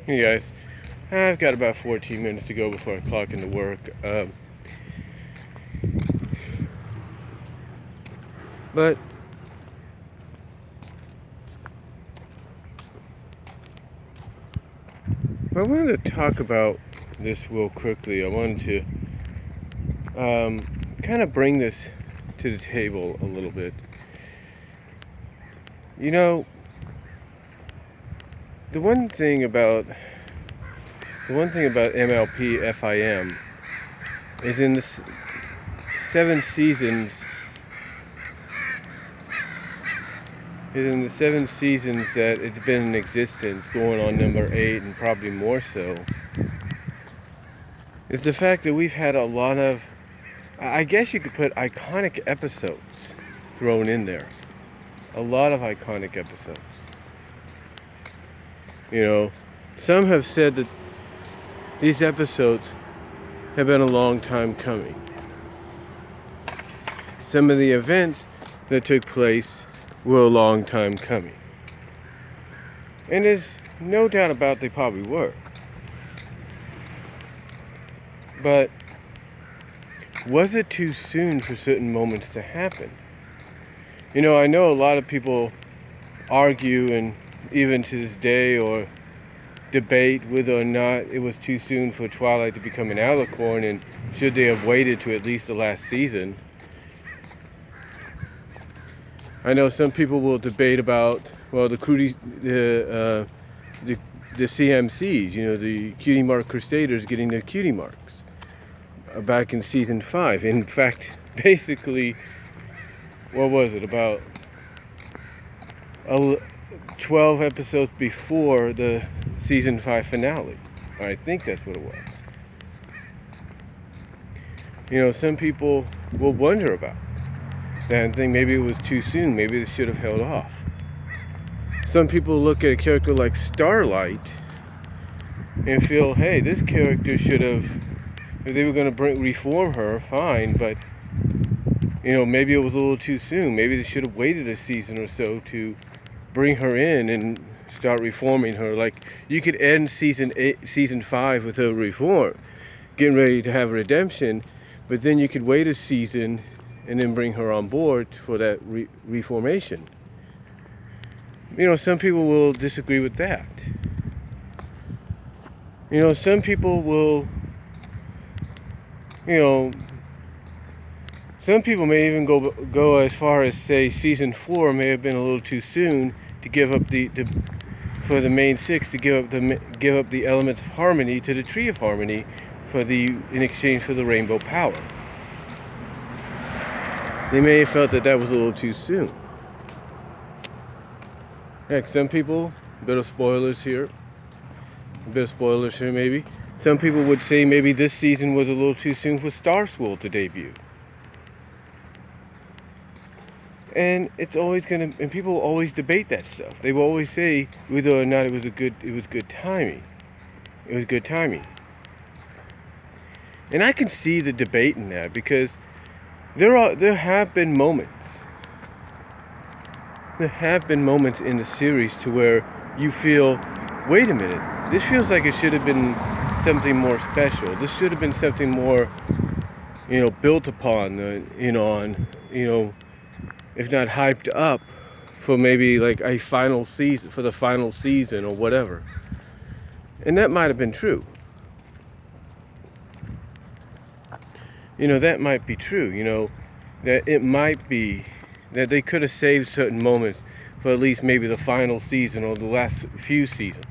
Hey guys, I've got about 14 minutes to go before I clock into work. But I wanted to talk about this real quickly. I wanted to kind of bring this to the table a little bit. You know, the one thing about MLP FIM is in the 7 seasons. In the 7 seasons that it's been in existence, going on number 8 and probably more so, is the fact that we've had a lot of, I guess you could put iconic episodes thrown in there. A lot of iconic episodes. You know, some have said that these episodes have been a long time coming. Some of the events that took place were a long time coming. And there's no doubt about they probably were. But was it too soon for certain moments to happen? You know, I know a lot of people argue, and even to this day, or debate whether or not it was too soon for Twilight to become an alicorn, and should they have waited to at least the last season. I know some people will debate about, well, the CMCs, you know, the Cutie Mark Crusaders getting their cutie marks back in season 5. In fact, basically, what was it, about 12 episodes before the season 5 finale. I think that's what it was. You know, some people will wonder about that and think maybe it was too soon, maybe they should have held off. Some people look at a character like Starlight and feel, hey, this character should have, if they were going to reform her, fine, but you know, maybe it was a little too soon. Maybe they should have waited a season or so to bring her in and start reforming her. Like, you could end season 5 with her reform, getting ready to have a redemption, but then you could wait a season and then bring her on board for that reformation. You know, some people will disagree with that. You know, some people will, you know, some people may even go as far as say season 4 may have been a little too soon to give up for the main 6 to give up the elements of harmony to the Tree of Harmony in exchange for the Rainbow Power. They may have felt that was a little too soon. Heck, some people, a bit of spoilers here maybe. Some people would say maybe this season was a little too soon for Star Swirl to debut. And it's always and people always debate that stuff. They will always say whether or not it was good timing. It was good timing. And I can see the debate in that, because there have been moments in the series to where you feel, wait a minute, this feels like it should have been something more special. This should have been something more, you know, built upon, if not hyped up for maybe like a final season, for the final season or whatever. And that might have been true. You know, that might be true, you know, that it might be that they could have saved certain moments for at least maybe the final season or the last few seasons.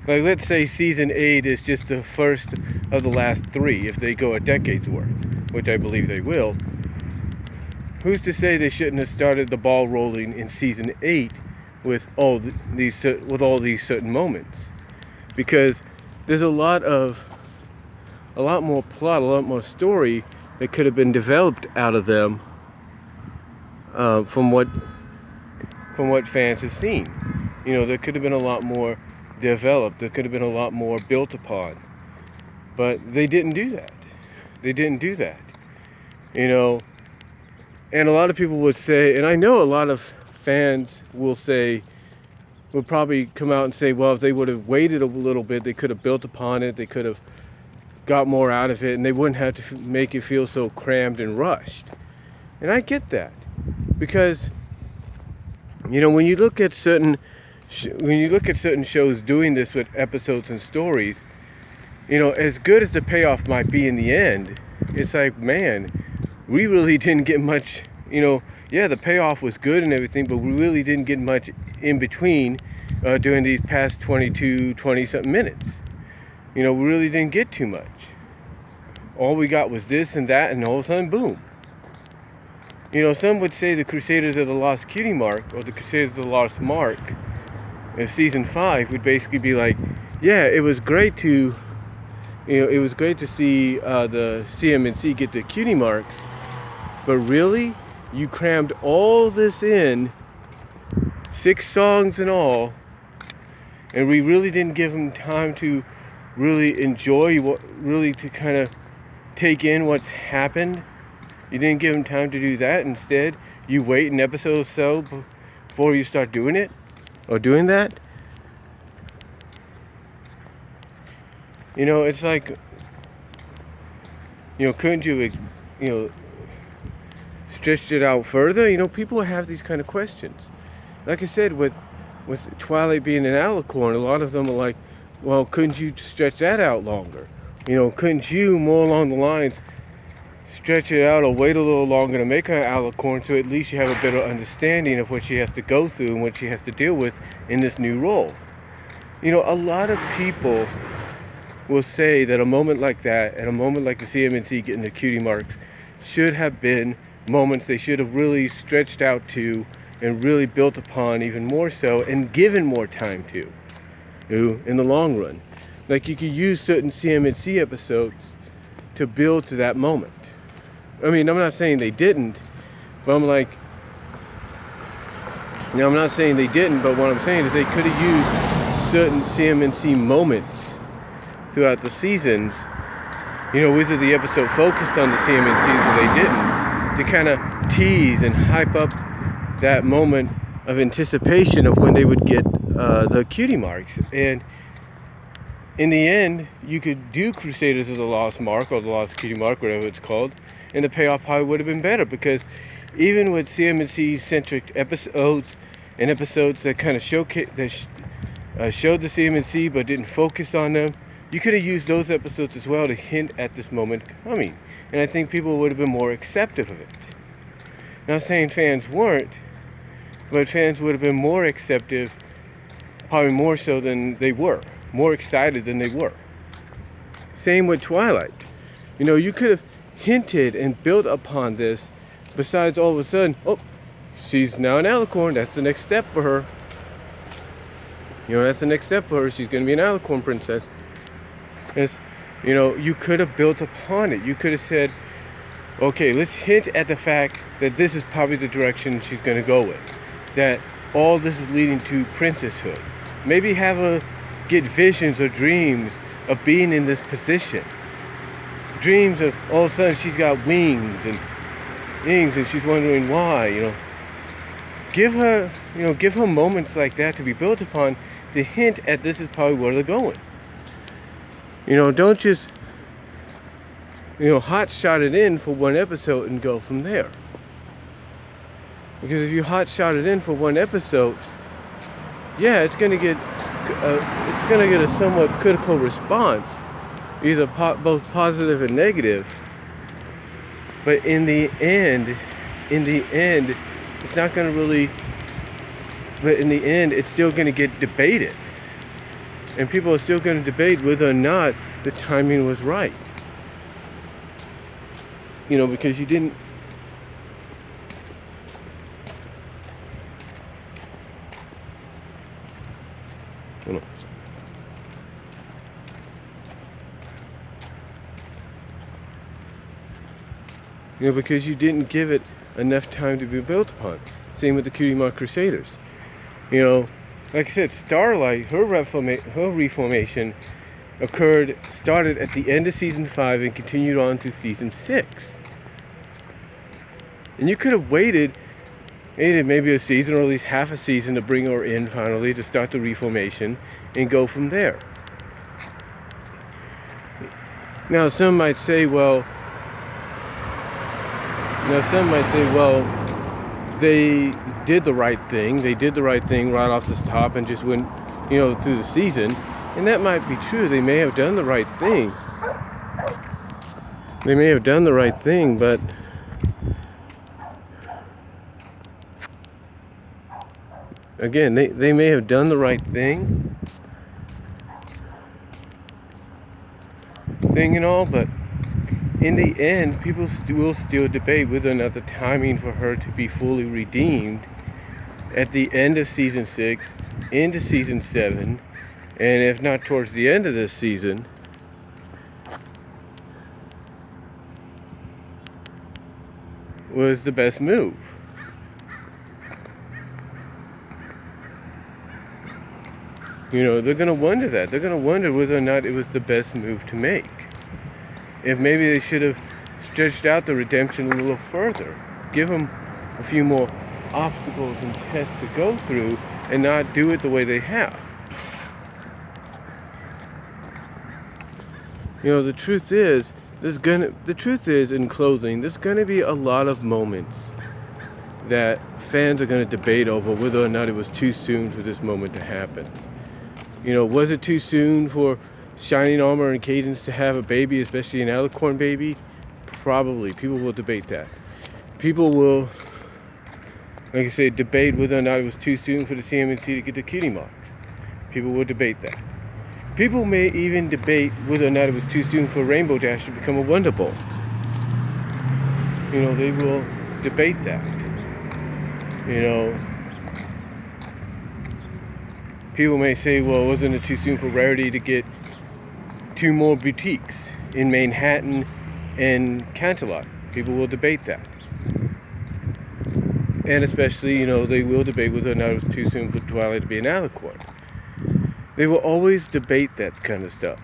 Like, let's say season 8 is just the first of the last 3, if they go a decade's worth, which I believe they will. Who's to say they shouldn't have started the ball rolling in season 8 with all these certain moments? Because there's a lot more plot, a lot more story that could have been developed out of them from what fans have seen. You know, there could have been a lot more developed. There could have been a lot more built upon. But they didn't do that. You know, and a lot of people would say, and I know a lot of fans will say, would probably come out and say, well, if they would have waited a little bit, they could have built upon it, they could have got more out of it, and they wouldn't have to make it feel so crammed and rushed. And I get that, because when you look at certain shows doing this with episodes and stories, as good as the payoff might be in the end, it's like, man, we really didn't get much. Yeah, the payoff was good and everything, but we really didn't get much in between during these past 20-something minutes. We really didn't get too much. All we got was this and that, and all of a sudden, boom. Some would say the Crusaders of the Lost Cutie Mark, or the Crusaders of the Lost Mark in season 5 would basically be like, yeah, it was great to, see the CMNC get the cutie marks, but really, you crammed all this in, 6 songs and all, and we really didn't give them time to really enjoy to kind of take in what's happened. You didn't give them time to do that. Instead, you wait an episode or so before you start doing it, or doing that. It's like, couldn't you, stretched it out further? People have these kind of questions. Like I said, with Twilight being an alicorn, a lot of them are like, well, couldn't you stretch that out longer? Couldn't you, more along the lines, stretch it out or wait a little longer to make her an alicorn, so at least you have a better understanding of what she has to go through and what she has to deal with in this new role. A lot of people will say that a moment like that, and a moment like the CMNC getting the cutie marks, should have been moments they should have really stretched out to and really built upon even more so, and given more time to in the long run. Like, you could use certain CMNC episodes to build to that moment. I mean, I'm not saying they didn't, but I'm like, I'm not saying they didn't, but what I'm saying is they could have used certain CMNC moments throughout the seasons, whether the episode focused on the CMNCs or they didn't, to kind of tease and hype up that moment of anticipation of when they would get the cutie marks. And in the end, you could do Crusaders of the Lost Mark, or the Lost Cutie Mark, whatever it's called, and the payoff probably would have been better, because even with CMNC-centric episodes and episodes that kind of showed the CMNC but didn't focus on them, you could have used those episodes as well to hint at this moment coming. And I think people would have been more accepting of it. Not saying fans weren't, but fans would have been more accepting, probably more so than they were. More excited than they were. Same with Twilight. You could have hinted and built upon this, besides all of a sudden, oh, she's now an alicorn, that's the next step for her. That's the next step for her, she's going to be an alicorn princess. You could have built upon it. You could have said, okay, let's hint at the fact that this is probably the direction she's going to go with. That all this is leading to princesshood. Maybe have her get visions or dreams of being in this position. Dreams of all of a sudden she's got wings and she's wondering why, Give her moments like that to be built upon, to hint at this is probably where they're going. Don't just, hot shot it in for one episode and go from there. Because if you hot shot it in for one episode, yeah, it's gonna get a somewhat critical response, either both positive and negative. But in the end, it's not gonna really. But in the end, it's still gonna get debated, and people are still gonna debate whether or not the timing was right. Because you didn't. Hold on. Because you didn't give it enough time to be built upon. Same with the Cutie Mark Crusaders. Like I said, Starlight, her reformation started at the end of season 5 and continued on to season 6. And you could have waited needed maybe a season or at least half a season to bring her in finally to start the reformation and go from there. Now some might say, well, they did the right thing. They did the right thing right off the top and just went, through the season. And that might be true. They may have done the right thing. But again, they may have done the right thing and all, but in the end, people will still debate whether or not the timing for her to be fully redeemed at the end of season 6, into season 7, and if not towards the end of this season, was the best move. They're going to wonder that. They're going to wonder whether or not it was the best move to make. If maybe they should have stretched out the redemption a little further, give them a few more obstacles and tests to go through, and not do it the way they have. The truth is, in closing, there's gonna be a lot of moments that fans are gonna debate over whether or not it was too soon for this moment to happen. Was it too soon for Shining Armor and Cadence to have a baby, especially an alicorn baby? Probably. People will debate that. People will, like I said, debate whether or not it was too soon for the CMNC to get the cutie marks. People will debate that. People may even debate whether or not it was too soon for Rainbow Dash to become a Wonder Bowl. They will debate that. People may say, well, wasn't it too soon for Rarity to get 2 more boutiques in Manhattan and Canterlot? People will debate that. And especially, they will debate whether or not it was too soon for Twilight to be an alicorn. They will always debate that kind of stuff.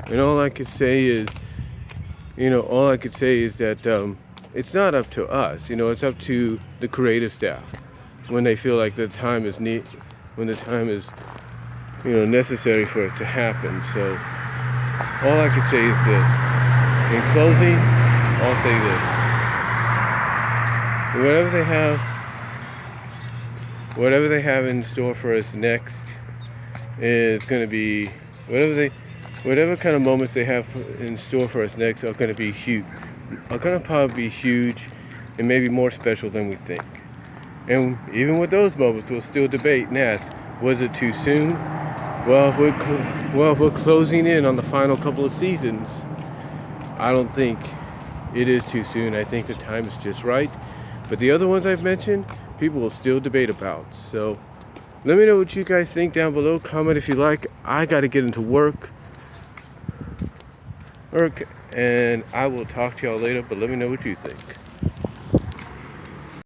And all I could say is that it's not up to us. It's up to the creative staff when they feel like the time is necessary for it to happen. So all I can say is this. In closing, I'll say this. Whatever they have in store for us next is going to be whatever kind of moments they have in store for us next are going to be huge. Are going to probably be huge and maybe more special than we think. And even with those moments, we'll still debate and ask, was it too soon? Well, if we're closing in on the final couple of seasons, I don't think it is too soon. I think the time is just right. But the other ones I've mentioned, people will still debate about. So let me know what you guys think down below. Comment if you like. I got to get into work. And I will talk to y'all later, but let me know what you think.